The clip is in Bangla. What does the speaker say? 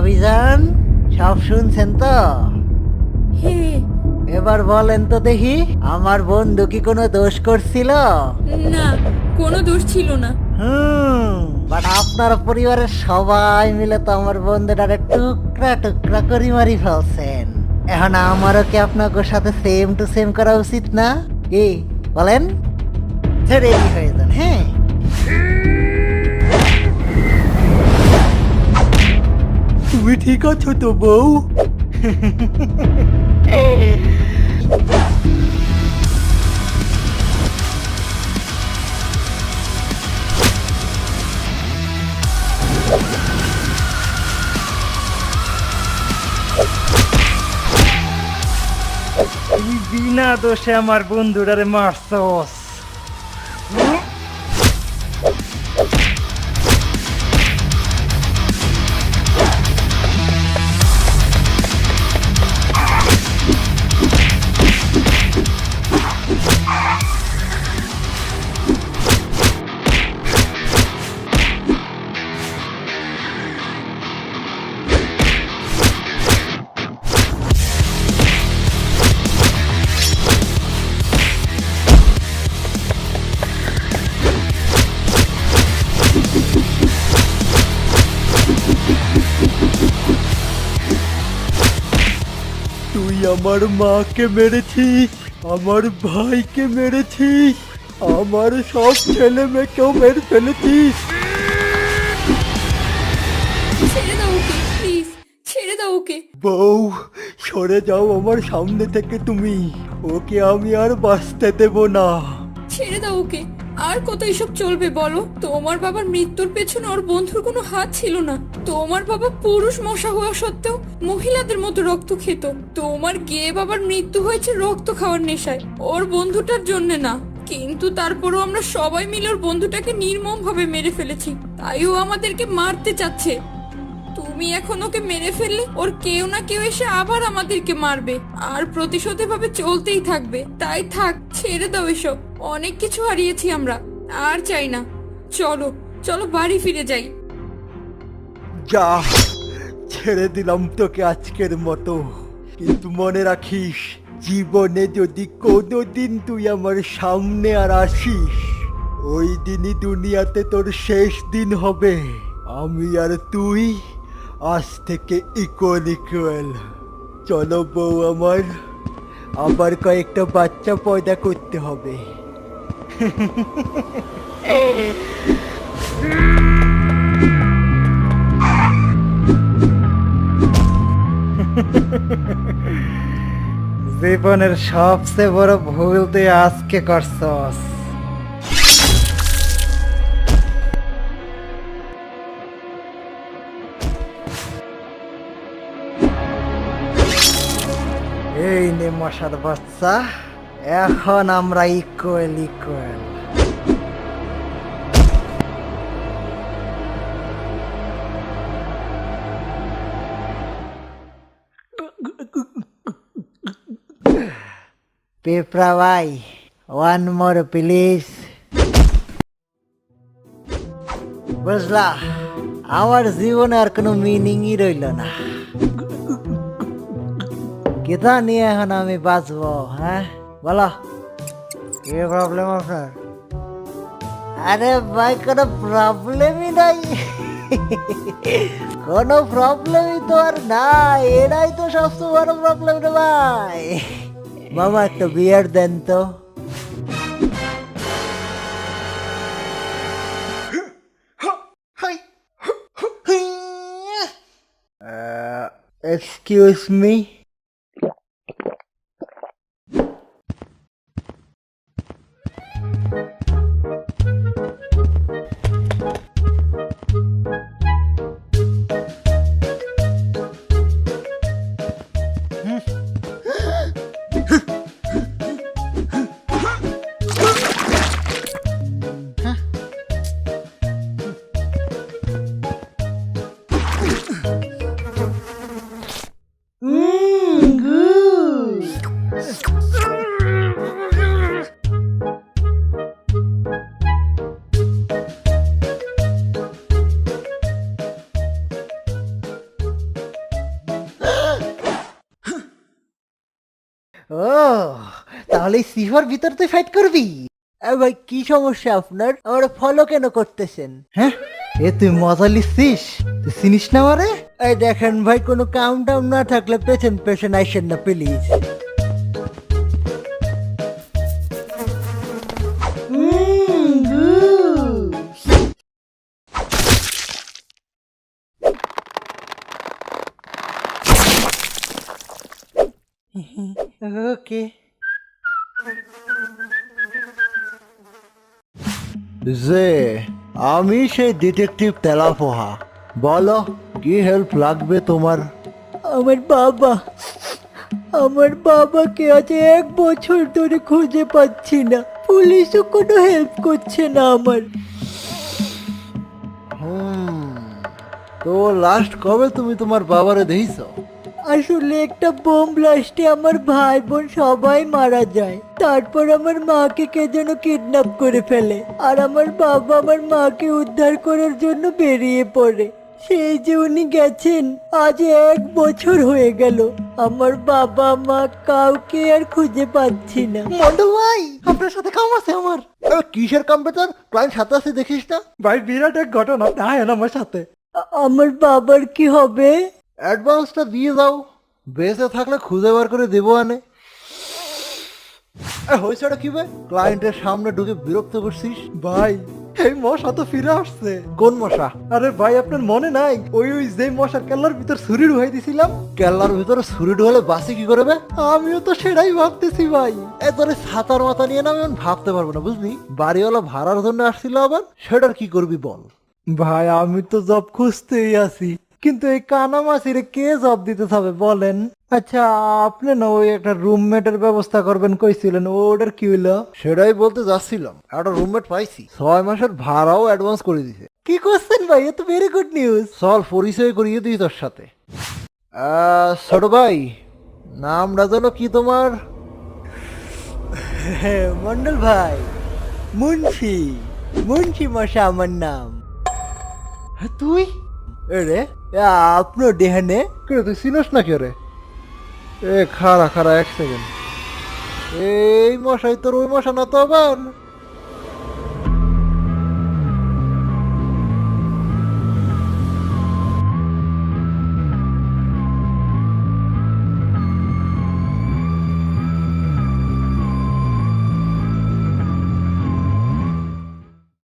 ভাবিজান, সব শুনছেন তো? হে, এবার বলেন তো দেখি, আমার বন্ধু কি কোনো দোষ করছিল? না, কোনো দোষ ছিল না। বাট আপনার পরিবারের সবাই মিলে তো আমার বন্ধুটারে টুকরা টুকরা করে মারি ফেলছেন। এখন আমারও কি আপনাদের সাথে সেম টু সেম করা উচিত না? কি বলেন? রেডি হয়ে যান, হ্যাঁ? তুমি ঠিক আছো তো বউ? তুমি বিনা দোষে আমার বন্ধুটারে মারছস। তুই আমার মাকে মেরেছিস, আমার ভাইকে মেরেছিস, আমার সব ছেলে মেয়েকেও মেরে ফেলেছিস। ছেড়ে দাও ওকে, প্লিজ ছেড়ে দাও ওকে। বউ, সরে যাও আমার সামনে থেকে তুমি। ওকে আমি আর বাঁচতে দেব না। ছেড়ে দাও ওকে। আর কত এসব চলবে বলো? তোমার বাবার মৃত্যুর পেছনে ওর বন্ধুর কোনো হাত ছিল না। তোমার বাবা পুরুষ মশা হওয়া সত্ত্বেও মহিলাদের মতো রক্ত খেত। তোমার গে বাবার মৃত্যু হয়েছে রক্ত খাওয়ার নেশায়, ওর বন্ধুটার জন্য না। কিন্তু তারপরও আমরা সবাই মিলে ওর বন্ধুটাকে নির্মম ভাবে মেরে ফেলেছি, তাই ও আমাদেরকে মারতে চাচ্ছে। তুমি এখন ওকে মেরে ফেললে ওর কেউ না কেউ এসে আবার আমাদেরকে মারবে, আর প্রতিশোধ ভাবে চলতেই থাকবে। তাই থাক, ছেড়ে দাও এসব। অনেক কিছু হারিয়েছি আমরা, আর চাই না। চলো চলো বাড়ি ফিরে যাই। যা, ছেড়ে দিলাম তোকে আজকের মতো, কিন্তু মনে রাখিস, জীবনে যদি কোনোদিন তুই আমার সামনে আর আসিস, ওই দিনই দুনিয়াতে তোর শেষ দিন হবে। আমি আর তুই আজ থেকে ইকুয়াল ইকুয়াল। চলো বউ আমার, আবার কয়েকটা বাচ্চা পয়দা করতে হবে। জীবনের সবচেয়ে বড় ভুল তুই আজকে করছস। এই নে মশার বাচ্চা, এখন আমরা ইকুয়াল ইকুয়াল। পেপরা ভাই, ওয়ান মোর প্লিজ। বুঝলা, আমার জীবনে আর কোনো মিনিংই রইল না। কেথা নিয়ে এখন আমি বাঁচবো? হ্যাঁ বলো, কি প্রবলেম আপনার? আরে ভাই, কোনো প্রবলেমই নাই। কোনো প্রবলেমই তো আর নাই, এটাই তো সবচেয়ে বড় প্রবলেম রে ভাই। মামা একটা বিয়ার দেন তো। Excuse me. তাহলে সিভার ভিতর তুই ফাইট করবি? ভাই কি সমস্যা আপনার? আমার ফলো কেন করতেছেন? হ্যাঁ এ তুই মজা লিখছিস? তুই চিনিস না আমারে? এই দেখেন ভাই, কোনো কাউন্টাউন না থাকলে পেছন পেছন আইসেন না প্লিজ। ওকে। যে আমি সেই ডিটেকটিভ তেলাপোহা, বলো কি হেল্প লাগবে তোমার? আমার বাবাকে আজ 1 বছর ধরে খুঁজে পাচ্ছি না, পুলিশও কোনো হেল্প করছে না আমার। তো লাস্ট কবে তুমি তোমার বাবারে দেখেছো? আসলে একটা বোম ব্লাস্টে আমার ভাই বোন সবাই মারা যায়, তারপর আমার মাকে কে যেন কিডন্যাপ করে ফেলে, আর আমার বাবা আমার মাকে উদ্ধার করার জন্য বেরিয়ে পড়ে। সেই যে উনি গেছেন, আজ 1 বছর হয়ে গেল। আমার বাবা মা কাউকে আর খুঁজে পাচ্ছি না। মন্ডল ভাই, আপনার সাথে কাম আছে আমার। কিসের কম্পিউটার? ক্লায়েন্ট সাথে আছে দেখিস না? ভাই বিরাট এক ঘটনা, আপনি আয়েন আমার সাথে। আমার বাবার কি হবে? অ্যাডভান্সটা দিয়ে দাও, বেঁচে থাকলে খুঁজে বার করে দেবো আনে। হয়েছেটা কি ভাই? ক্লায়েন্টের সামনে ঢুকে বিরক্ত করছিস? ভাই এই মশা তো ফিরে আসছে। কোন মশা? আরে ভাই আপনার মনে নাই, ওই যে মশার কেল্লার ভিতর ছুরি ঢুকাই দিছিলাম? কেল্লার ভিতরে ছুরি ঢুকালে বাসি কি করবে? আমিও তো সেটাই ভাবতেছি ভাই। তোর ছাতার মাথা নিয়ে না আমি ভাবতে পারবো না, বুঝলি? বাড়িওয়ালা ভাড়ার জন্য আসছিল আবার, সেটার কি করবি বল? ভাই আমি তো জব খুঁজতেই আছি, কিন্তু এই কানামাছিরে কে জব দিতে হবে বলেন? আচ্ছা আপনি না ওই একটা রুমমেটের ব্যবস্থা করবেন কইছিলেন, ওটার কি হইলো? সেটাই বলতে যাচ্ছিলাম, একটা রুমমেট পাইছি, 6 মাসের ভাড়াও অ্যাডভান্স করে দিছে। কি করছেন ভাই? এ তো ভেরি গুড নিউজ। চল পরিচয় করিয়ে দিই তোর সাথে। ছোট ভাই, নামটা যেন কি তোমার? মন্ডল ভাই, মুন্সি মশা আমার নাম। তুই? এরে আপনার দেহানে কে? তুই চিনস না কে রে? খারা 1 সেকেন্ড। এই মশাই তোর ওই মশা না তো আবার?